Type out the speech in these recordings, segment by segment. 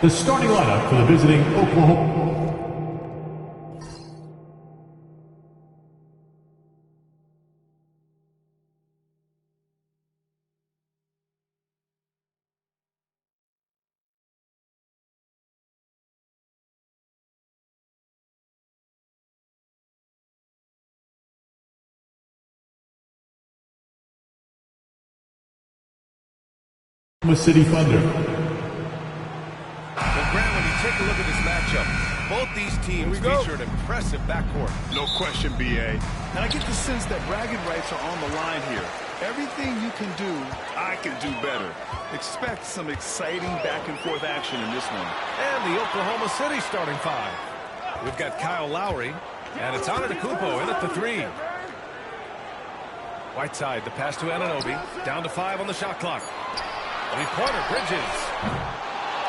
The starting lineup for the visiting Oklahoma City Thunder. Take a look at this matchup. Both these teams feature an impressive backcourt. No question, B.A. And I get the sense that bragging rights are on the line here. Everything you can do, I can do better. Expect some exciting back-and-forth action in this one. And the Oklahoma City starting five. We've got Kyle Lowry, and it's Antetokounmpo in at the three. Whiteside, the pass to Anunoby. Down to 5 on the shot clock. Three-pointer, Bridges.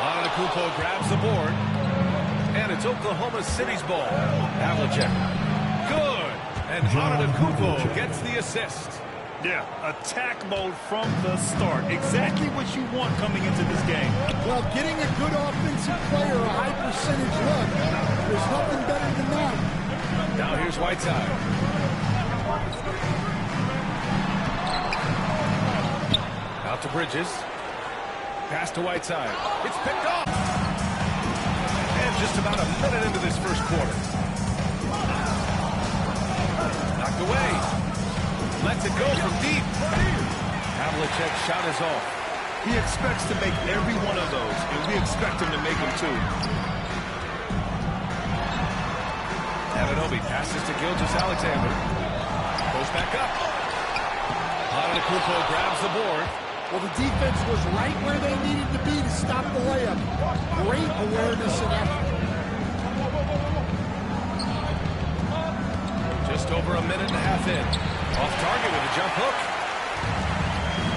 Antetokounmpo grabs the board, and it's Oklahoma City's ball. Havlicek, good, and Antetokounmpo gets the assist. Yeah, attack mode from the start. Exactly what you want coming into this game. Well, getting a good offensive player a high percentage look, there's nothing better than that. Now here's Whiteside. Out to Bridges. Pass to Whiteside. It's picked off. And just about a minute into this first quarter. Knocked away. Lets it go from deep. Havlicek's shot is off. He expects to make every one of those, and we expect him to make them too. Anunoby passes to Gilgeous-Alexander. Goes back up. Antetokounmpo grabs the board. Well, the defense was right where they needed to be to stop the layup. Great awareness and effort. Just over a minute and a half in. Off target with a jump hook.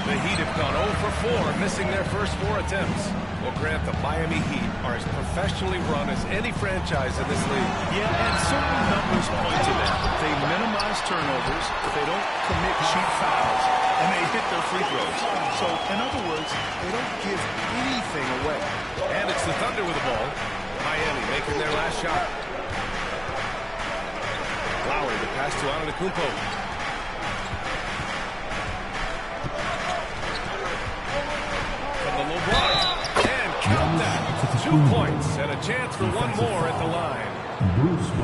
The Heat have gone 0 for 4, missing their first 4 attempts. Well, Grant, the Miami Heat are as professionally run as any franchise in this league. Yeah, and certain numbers point to that. They minimize turnovers, they don't commit cheap fouls, and they hit their free throws. So, in other words, they don't give anything away. And it's the Thunder with the ball. Miami making their last shot. Lowry, the pass to Antetokounmpo. From the low block. And count that. 2 points and a chance for one more at the line.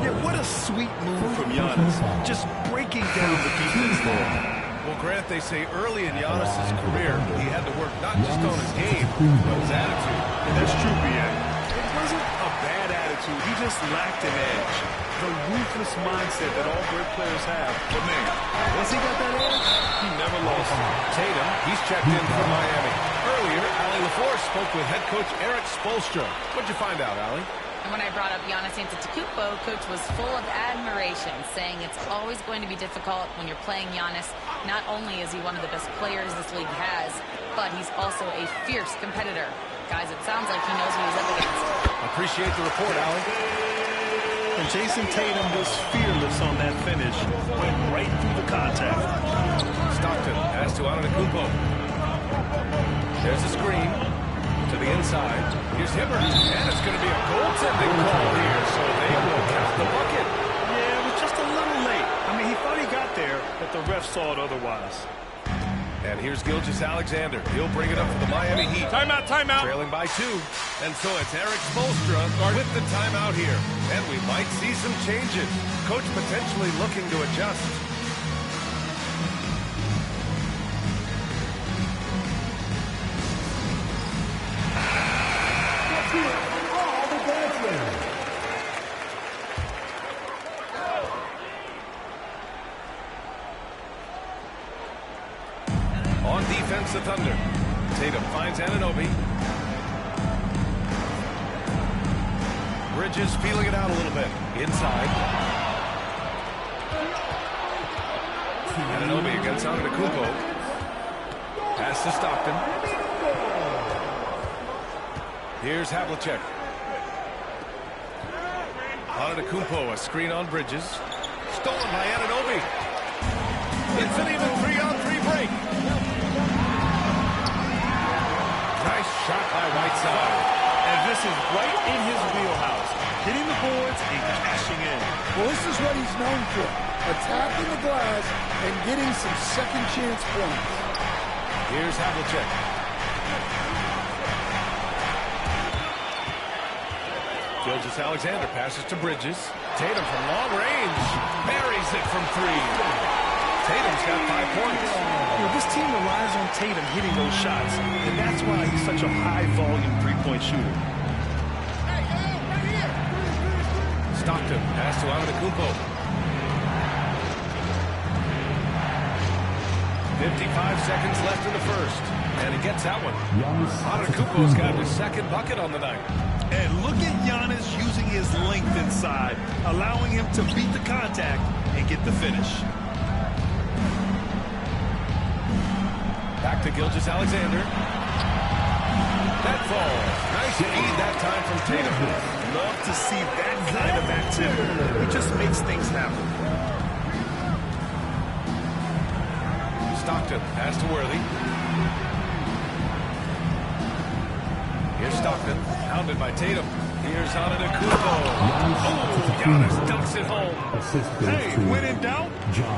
Yeah, what a sweet move from Giannis. Just breaking down the defense there. Well, Grant, they say early in Giannis' career, he had to work not just on his game, but his attitude. And that's true, B.A. It wasn't a bad attitude. He just lacked an edge. The ruthless mindset that all great players have. But, man, once he got that edge, he never lost it. Tatum, he's checked in for Miami. Earlier, Allie LaForce spoke with head coach Eric Spoelstra. What'd you find out, Allie? And when I brought up Giannis Antetokounmpo, Coach was full of admiration, saying it's always going to be difficult when you're playing Giannis. Not only is he one of the best players this league has, but he's also a fierce competitor. Guys, it sounds like he knows what he's up against. Appreciate the report, Allie. And Jason Tatum was fearless on that finish. Went right through the contact. Stockton, pass to Antetokounmpo. There's a screen. To the inside. Here's Hibbert. And it's going to be a goaltending call here, so they will count the bucket. Yeah, it was just a little late. I mean, he thought he got there, but the ref saw it otherwise. And here's Gilgeous-Alexander. He'll bring it up for the Miami Heat. Timeout, timeout. Trailing by 2. And so it's Eric Spoelstra with the timeout here. And we might see some changes. Coach potentially looking to adjust. On defense, the Thunder. Tatum finds Anunoby. Bridges feeling it out a little bit. Inside. Anunoby against Antetokounmpo. Pass to Stockton. Here's Havlicek. Antetokounmpo, a screen on Bridges. Stolen by Anunoby. It's an even 3-on-3 break. Nice shot by Whiteside. And this is known for, attacking the glass and getting some second chance points. Here's Havlicek. Gilgeous-Alexander passes to Bridges. Tatum from long range buries it from three. Tatum's got 5 points. You know, this team relies on Tatum hitting those shots, and that's why he's such a high-volume three-point shooter. Stockton pass to Antetokounmpo. 55 seconds left in the first, and he gets that one. Antetokounmpo's got his second bucket on the night. And look at Giannis using his length inside, allowing him to beat the contact and get the finish. Back to Gilgeous-Alexander. That falls. Nice feed that time from Tatum. Love to see that kind of activity. It just makes things happen. Stockton pass to Worthy. Here's Stockton, pounded by Tatum. Here's Antetokounmpo. Oh, Giannis dunks it home. Hey, when in doubt,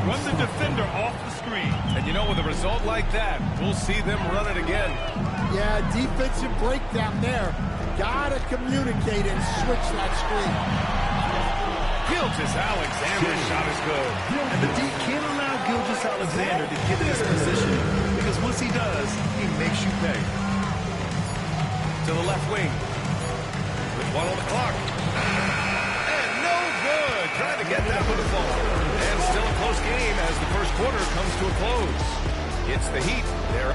run the defender off the screen. And you know, with a result like that, we'll see them run it again. Yeah, defensive breakdown there. Gotta communicate and switch that screen. Gilgeous-Alexander's shot is good. And the D can't allow Gilgeous-Alexander to get this position, because once he does, he makes you pay. To the left wing. With 1 on the clock. And no good. Trying to get that one to fall. And still a close game as the first quarter comes to a close. It's the Heat. They're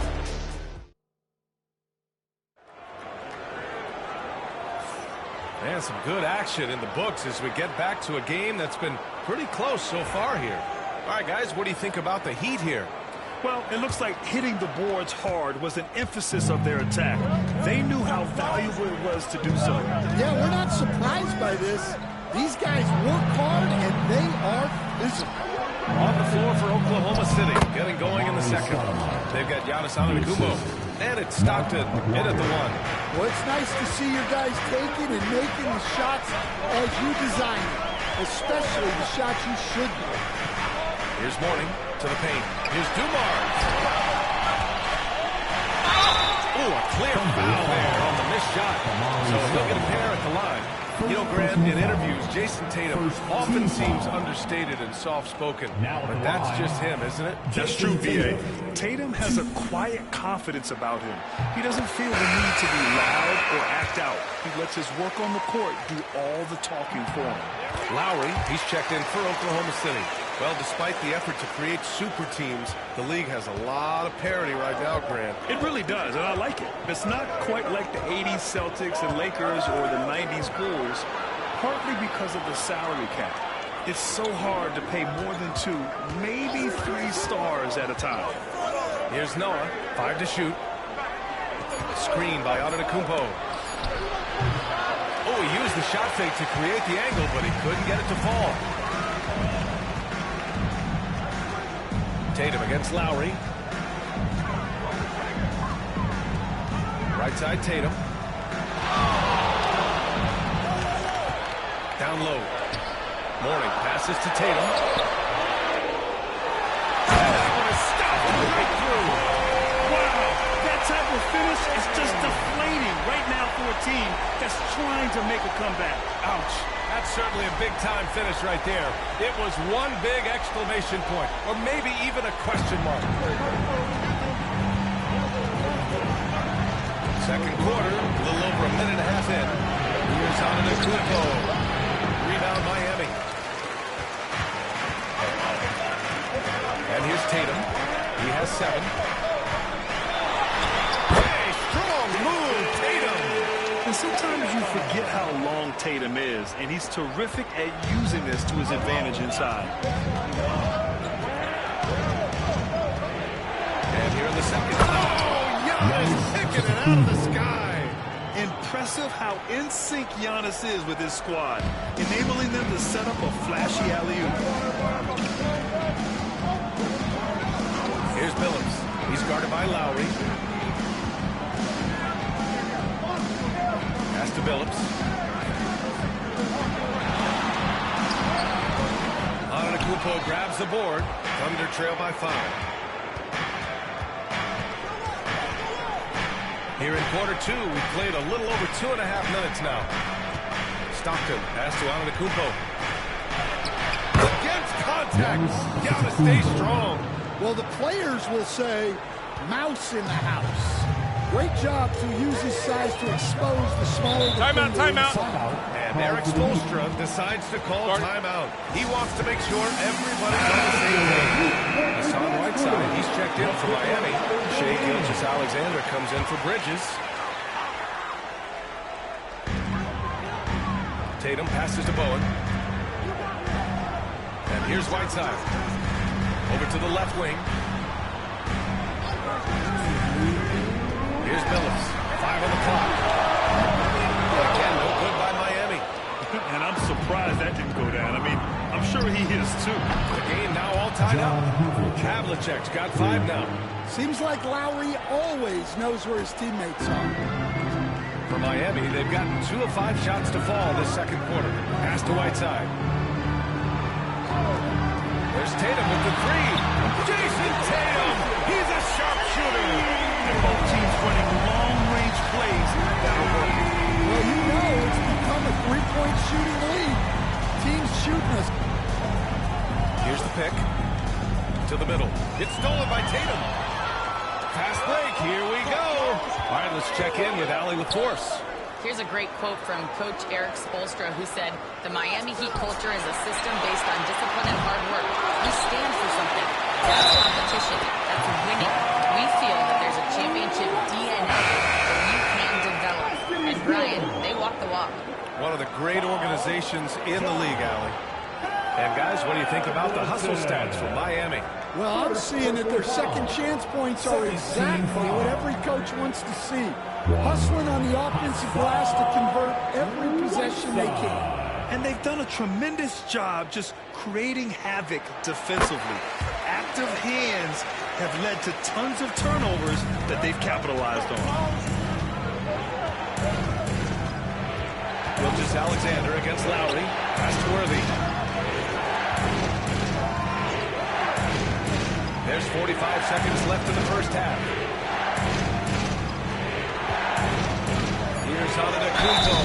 and some good action in the books as we get back to a game that's been pretty close so far here. All right, guys, what do you think about the Heat here? Well, it looks like hitting the boards hard was an emphasis of their attack. They knew how valuable it was to do so. Yeah, we're not surprised by this. These guys work hard, and they are physical. On the floor for Oklahoma City, getting going in the second. They've got Giannis Antetokounmpo, and it's Stockton in at the one. Well, it's nice to see your guys taking and making the shots as you design them, especially the shots you should make. Here's Mourning to the paint. Here's Dumars. Oh, a clear foul there on the missed shot. So he'll get a pair at the line. You know, Grant, in interviews, Jason Tatum often seems understated and soft-spoken. But that's just him, isn't it? That's true, B.A. Tatum has a quiet confidence about him. He doesn't feel the need to be loud or act out. He lets his work on the court do all the talking for him. Lowry, he's checked in for Oklahoma City. Well, despite the effort to create super teams, the league has a lot of parity right now, Grant. It really does, and I like it. It's not quite like the 80s Celtics and Lakers or the 90s Bulls, partly because of the salary cap. It's so hard to pay more than 2, maybe 3 stars at a time. Here's Noah, 5 to shoot. Screen by Antetokounmpo. Oh, he used the shot fake to create the angle, but he couldn't get it to fall. Tatum against Lowry. Right side Tatum. Down low. Mourning passes to Tatum. And that one is stopped right through. Wow, that type of finish is just deflating right now for a team that's trying to make a comeback. Ouch. That's certainly a big-time finish right there. It was one big exclamation point, or maybe even a question mark. Second quarter, a little over a minute and a half in. Here's Antetokounmpo. Rebound Miami. And here's Tatum. He has 7. Hey, strong move, Tatum. And sometimes you forget how long Tatum is, and he's terrific at using this to his advantage inside. And here in the second. Oh, Giannis picking it out of the sky. Impressive how in sync Giannis is with his squad, enabling them to set up a flashy alley-oop. Here's Billups. He's guarded by Lowry. Pass to Billups. Antetokounmpo grabs the board. Thunder trail by 5. Here in quarter 2, we've played a little over 2.5 minutes now. Stockton, pass to Antetokounmpo. Against contact. Gotta stay strong. Well, the players will say, mouse in the house. Great job to use his size to expose the smaller defender. Timeout. And Eric Spoelstra decides to call timeout. He wants to make sure everybody's on the same page. Hassan Whiteside, he's checked in for Miami. Shai Gilgeous-Alexander comes in for Bridges. Tatum passes to Bowen. And here's Whiteside. Over to the left wing. Here's Billups. 5 on the clock. Again, no good by Miami. And I'm surprised that didn't go down. I mean, I'm sure he is too. The game now all tied up. Havlicek's got 5 now. Seems like Lowry always knows where his teammates are. For Miami, they've gotten 2 of 5 shots to fall this second quarter. Pass to Whiteside. There's Tatum with the 3. Jason Tatum! He's a sharpshooter! And both teams running long-range plays that are working. Well, you know it's become a three-point shooting league. Teams shooting us. Here's the pick. To the middle. It's stolen by Tatum. Fast break. Here we go. All right, let's check in with Allie with force. Here's a great quote from Coach Eric Spoelstra, who said, "The Miami Heat culture is a system based on discipline and hard work. We stand for something. That's competition. That's winning. We feel that there's a championship DNA that you can develop." And Brian, they walk the walk. One of the great organizations in the league, Allie. And guys, what do you think about the hustle stats from Miami? Well, I'm seeing that their second chance points are exactly what every coach wants to see. Hustling on the offensive glass to convert every possession they can. And they've done a tremendous job just creating havoc defensively. Active hands have led to tons of turnovers that they've capitalized on. Gilgeous-Alexander against Lowry. Pass to Worthy. There's 45 seconds left in the first half. Here's Antetokounmpo.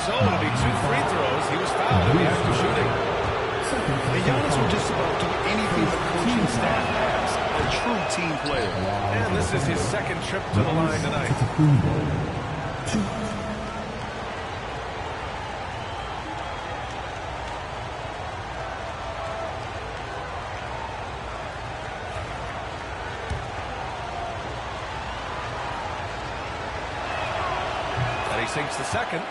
So it'll be 2 free throws. He was fouled in the act of shooting. The Giannis will just about do anything the coaching staff has. A true team player. And this is his second trip to the line tonight. Sinks the second.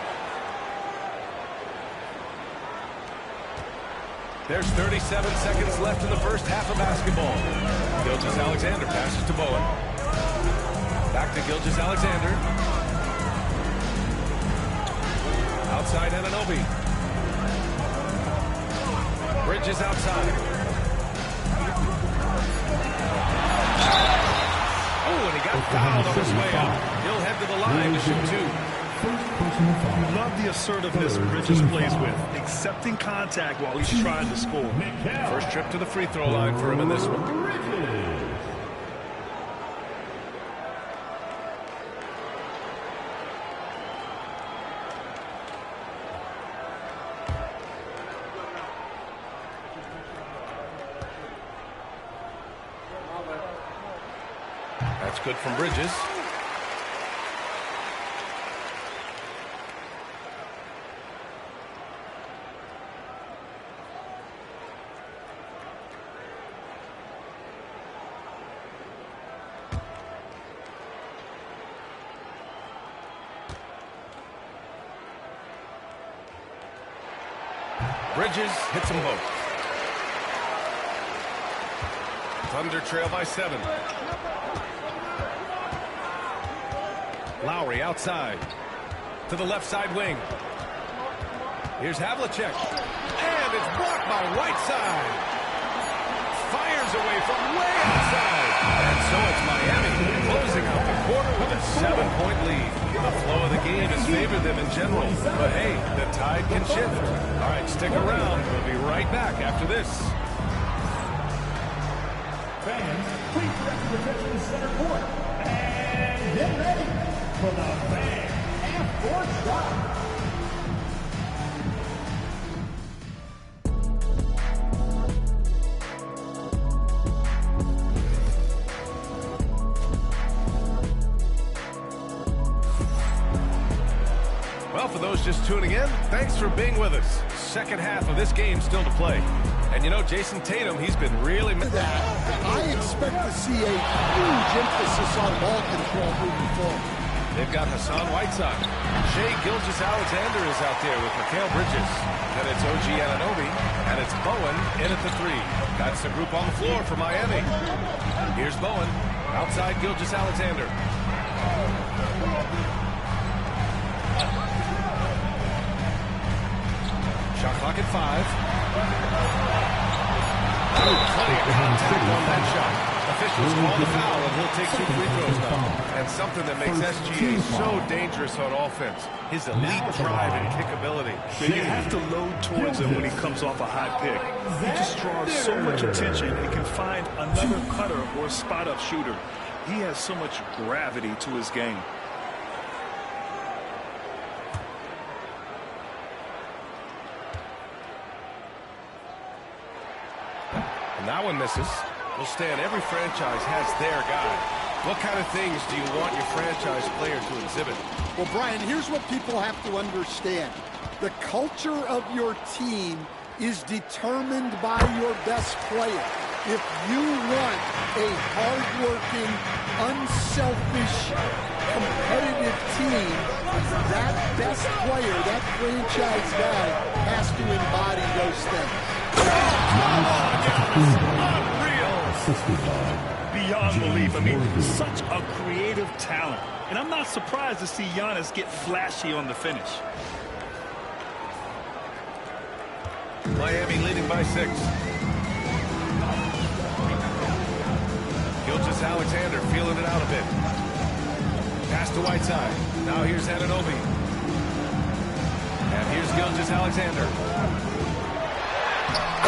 There's 37 seconds left in the first half of basketball. Gilgeous-Alexander passes to Bowen. Back to Gilgeous-Alexander. Outside Anunoby. Bridges outside. Oh, and he got fouled on his way out. He'll head to the line to shoot 2. You love the assertiveness Bridges plays with, accepting contact while he's trying to score. First trip to the free throw line for him in this one. That's good from Bridges. Bridges hits them both. Thunder trail by 7. Lowry outside. To the left side wing. Here's Havlicek. And it's blocked by Whiteside. Fires away from way outside. And so it's Miami closing out the quarter with a 7-point lead. The flow of the game has favored them in general. But hey, the tide can shift. All right, stick around. We'll be right back after this. fans, please direct your attention to center court. And get ready for the fan half-court shot. Well, for those just tuning in, thanks for being with us. Second half of this game still to play. And you know, Jason Tatum, he's been really... I expect to see a huge emphasis on ball control moving forward. They've got Hassan Whiteside. Shai Gilgeous-Alexander is out there with Mikal Bridges. Then it's OG Anunoby, and it's Bowen in at the 3. That's the group on the floor for Miami. Here's Bowen, outside Gilgeous-Alexander. Shot clock at 5. Plenty of contact on that shot. Officials call the foul, and he'll take 2 free throws now. And something that makes SGA so dangerous on offense, his elite drive and kickability. You have to load towards him when he comes off a high pick. He just draws so much attention and can find another cutter or spot-up shooter. He has so much gravity to his game. And that one misses. Well, Stan, every franchise has their guy. What kind of things do you want your franchise player to exhibit? Well, Brian, here's what people have to understand. The culture of your team is determined by your best player. If you want a hardworking, unselfish, competitive team, that best player, that franchise guy, has to embody those things. Beyond belief. I mean, such a creative talent. And I'm not surprised to see Giannis get flashy on the finish. Miami leading by 6. Gilgeous-Alexander feeling it out a bit. Pass to Whiteside. Now here's Anunoby. And here's Gilgeous-Alexander.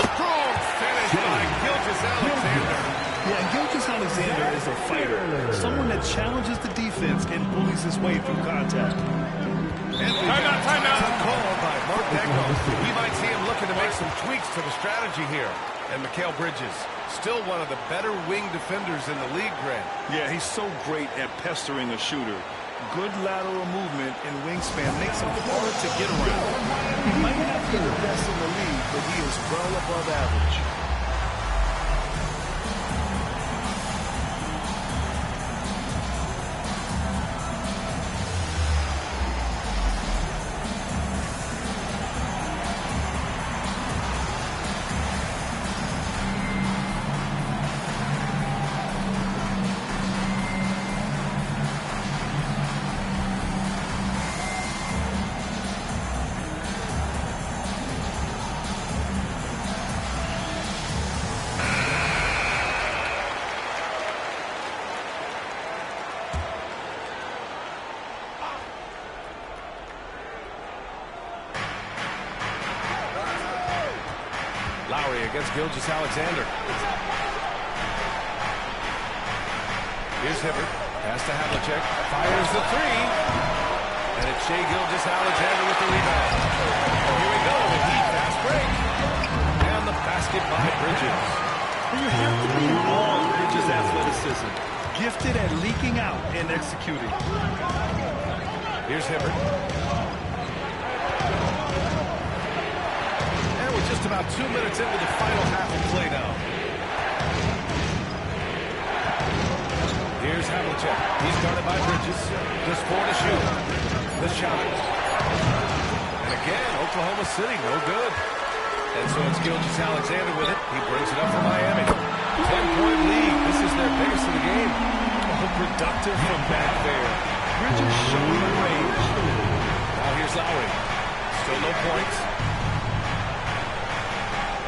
Strong finish by Gilgeous-Alexander. Yeah, Gilgeous-Alexander is a fighter. Someone that challenges the defense and bullies his way through contact. And timeout. Call by Mark Deco. We might see him looking to make some tweaks to the strategy here. And Mikal Bridges, still one of the better wing defenders in the league, Grant. Yeah, he's so great at pestering a shooter. Good lateral movement and wingspan makes him hard to get around. He might not be the best in the league, but he is well above average. Lowry against Gilgeous-Alexander. Here's Hibbert. Pass to Havlicek. Fires the 3. And it's Shai Gilgeous-Alexander with the rebound. Here we go. Fast break. And the basket by Bridges. You have to be in awe of Bridges' athleticism. Gifted at leaking out and executing. Here's Hibbert. Just about 2 minutes into the final half of play now. Here's Havlicek. He's guarded by Bridges. Just 4 to shoot. The shot. And again, Oklahoma City, no good. And so it's Gilgeous-Alexander with it. He brings it up for Miami. 10-point lead. This is their biggest of the game. Oh, productive from back there. Bridges showing the range. Now here's Lowry. Still no points.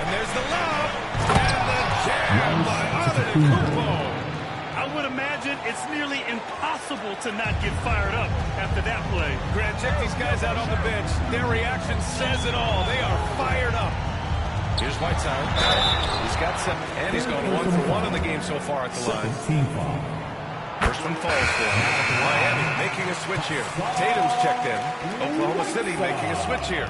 And there's the lob, and the jam by Antetokounmpo. I would imagine it's nearly impossible to not get fired up after that play. Grant, check these guys out on the bench. Their reaction says it all. They are fired up. Here's Whiteside. He's got 7, and he's gone 1 for 1 in the game so far at the line. First one falls for him. Miami making a switch here. Tatum's checked in. Oklahoma City making a switch here.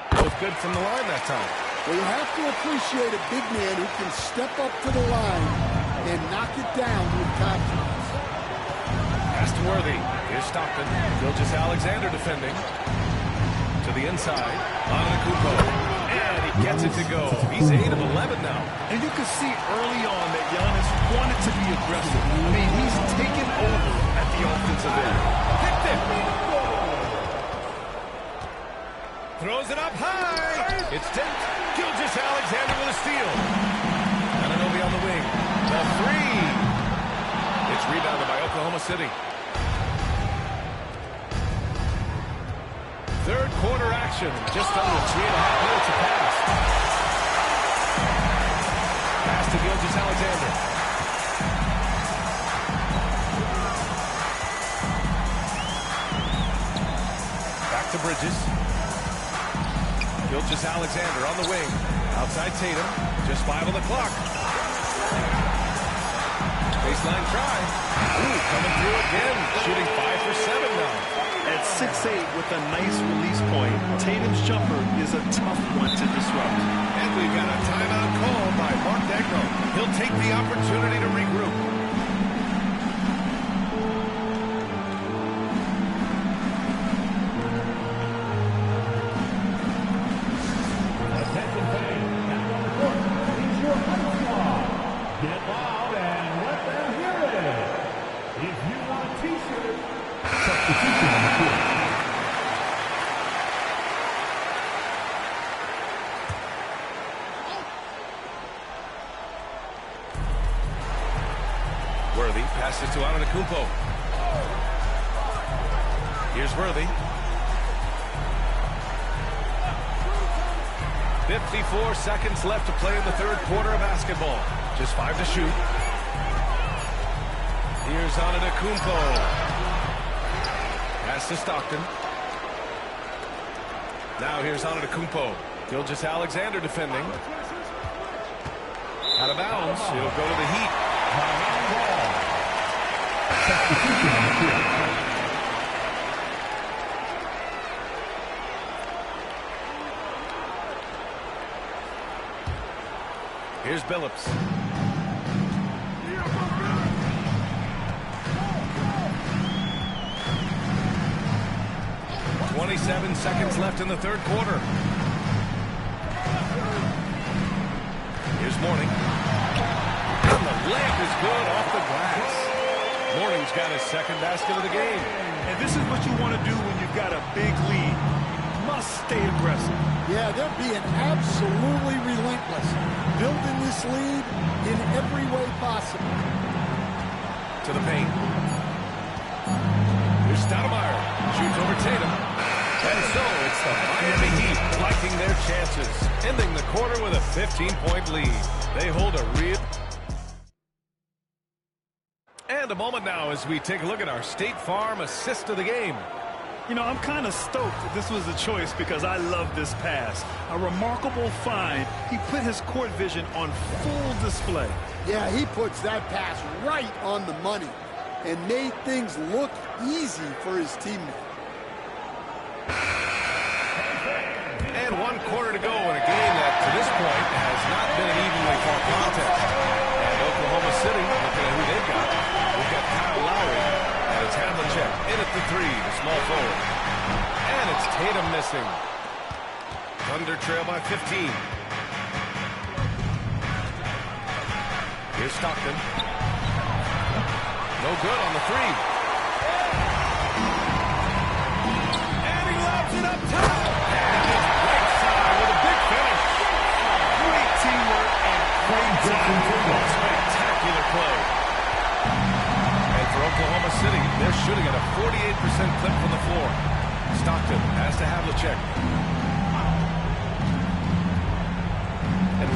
Both good from the line that time. Well, you have to appreciate a big man who can step up to the line and knock it down with confidence. Pass to Worthy. Here's Stockton. Gilgeous-Alexander defending. To the inside. Antetokounmpo. And he gets it to go. He's 8 of 11 now. And you can see early on that Giannis wanted to be aggressive. I mean, he's taken over at the offensive end. Picked it. Throws it up high. It's tipped. Gilgeous-Alexander with a steal. Anunoby on the wing. The 3. It's rebounded by Oklahoma City. Third quarter action. Just under 3.5 minutes have passed. Pass to Gilgeous-Alexander. Back to Bridges. Gilgeous-Alexander on the wing. Outside Tatum. Just 5 on the clock. Baseline try. Ooh, coming through again. Shooting 5 for 7 now. At 6'8" with a nice release point, Tatum's jumper is a tough one to disrupt. And we've got a timeout called by Mark Degno. He'll take the opportunity to regroup. Attention fans, back on the court. It's your high squad. Get loud and let them hear it. If you want a t-shirt, substitution on the court. Worthy passes to Antetokounmpo. Here's Worthy. 54 seconds left to play in the third quarter of basketball. Just 5 to shoot. Here's Antetokounmpo. Pass to Stockton. Now here's Antetokounmpo. Gilgeous-Alexander defending. Out of bounds. He'll go to the Heat. Here's Billups. "27 seconds left in the third quarter. Here's Mourning. And the layup is good off the glass. Mourning's got his second basket of the game. And this is what you want to do when you've got a big lead. Must stay aggressive. Yeah, they're being absolutely relentless, building this lead in every way possible. To the paint. Here's Stoudemire. Shoots over Tatum. And so it's the Miami Heat liking their chances, ending the quarter with a 15-point lead. They hold a real... And a moment now as we take a look at our State Farm assist of the game. You know, I'm kind of stoked that this was a choice because I love this pass. A remarkable find. He put his court vision on full display. Yeah, he puts that pass right on the money and made things look easy for his teammate. And 1 quarter to go in a game that, to this point, has not been an evenly fought contest. And Oklahoma City, looking at who they've got. We've got Kyle Lowry, and it's Havlicek in at the 3, the small forward. And it's Tatum missing. Thunder trail by 15. Here's Stockton. No good on the 3. And he lobs it up top. Spectacular play. And for Oklahoma City, they're shooting at a 48% clip from the floor. Stockton has to Havlicek.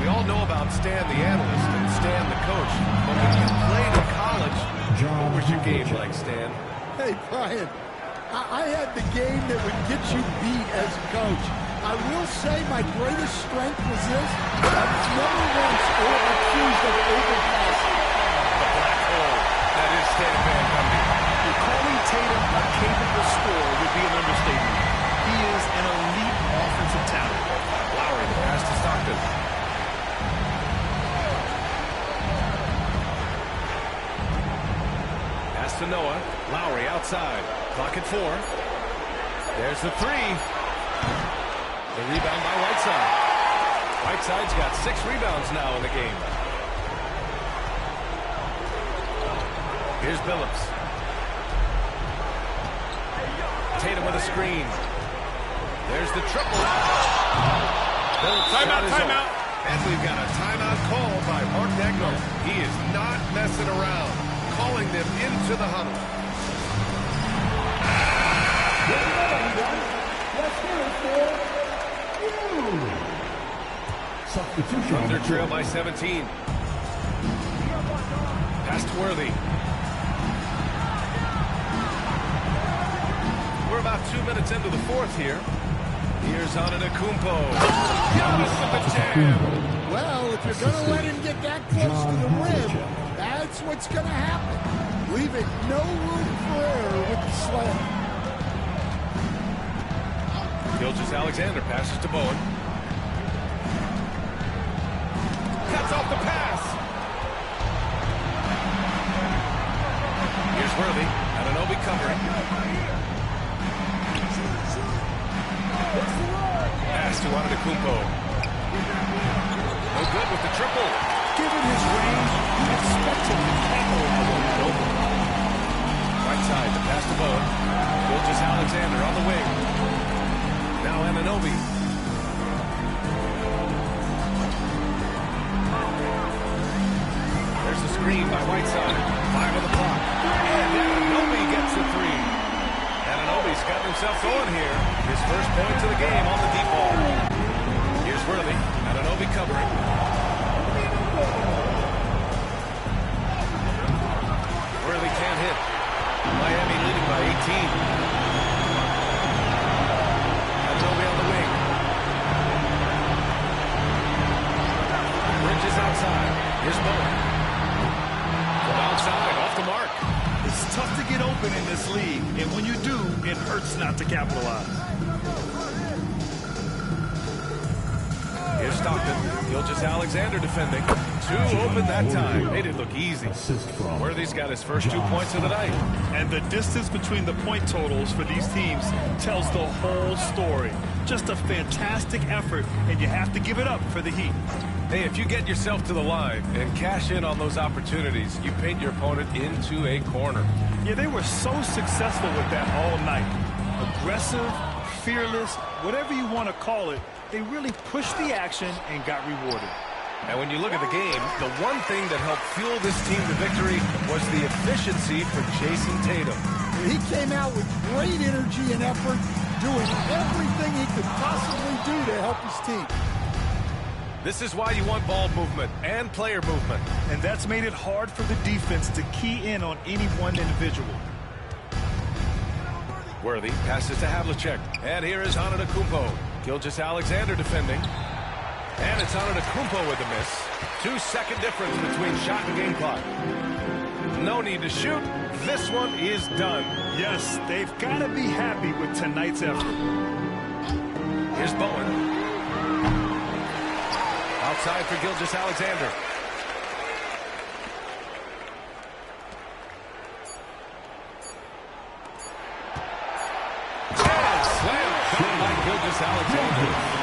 We all know about Stan the analyst and Stan the coach. But when you played in college, what was your game like, Stan? Hey, Brian, I had the game that would get you beat as a coach. I will say my greatest strength was this. I was never once accused of overpassing. The black hole. That is Stan Van Gundy. Calling Tatum a capable scorer would be an understatement. He is an elite offensive talent. Lowry, the pass to Stockton. Pass to Noah. Lowry outside. Clock at 4. There's the 3. The rebound by Whiteside. Whiteside's got 6 rebounds now in the game. Here's Billups. Tatum with a screen. There's the triple. Timeout. And we've got a timeout call by Mark Daigneault. He is not messing around, calling them into the huddle. Substitution. Thunder trail by 17. Pass to Worthy. We're about 2 minutes into the 4th here. Here's Antetokounmpo. Giannis with the jam. Well, if you're going to let him get that close to the rim, that's what's going to happen. Leaving no room for error with the slam. Gilgeous-Alexander passes to Bowen. Cuts off the pass. Here's Worthy. Anunoby covering. Pass to Antetokounmpo. No good with the triple. Given his range, you'd expect him to capitalize on that open. Right side, the pass to Bowen. Gilgeous-Alexander on the wing. Now Anunoby. There's the screen by Whiteside. 5 on the clock. And Anunoby gets the 3. Anunoby's got himself going here. His first points of the game on the deep ball. Here's Worthy. Anunoby covering. Worthy can't hit. Miami leading by 18. Anunoby on the wing. Bridges outside. Here's Bowen. From outside, off the mark. It's tough to get open in this league, and when you do, it hurts not to capitalize. Here's Stockton. Gilgeous-Alexander defending. 2 open that time. Made it look easy. Worthy's got his first 2 points of the night. And the distance between the point totals for these teams tells the whole story. Just a fantastic effort, and you have to give it up for the Heat. Hey, if you get yourself to the line and cash in on those opportunities, you paint your opponent into a corner. Yeah, they were so successful with that all night. Aggressive, fearless, whatever you want to call it, they really pushed the action and got rewarded. And when you look at the game, the one thing that helped fuel this team to victory was the efficiency for Jason Tatum. He came out with great energy and effort, doing everything he could possibly do to help his team. This is why you want ball movement and player movement. And that's made it hard for the defense to key in on any one individual. Worthy passes to Havlicek. And here is Antetokounmpo. Gilgeous-Alexander defending. And it's Antetokounmpo with the miss. 2-second difference between shot and game clock. No need to shoot. This one is done. Yes, they've got to be happy with tonight's effort. Here's Bowen. Outside for Gilgeous-Alexander. Slam by Gilgeous-Alexander.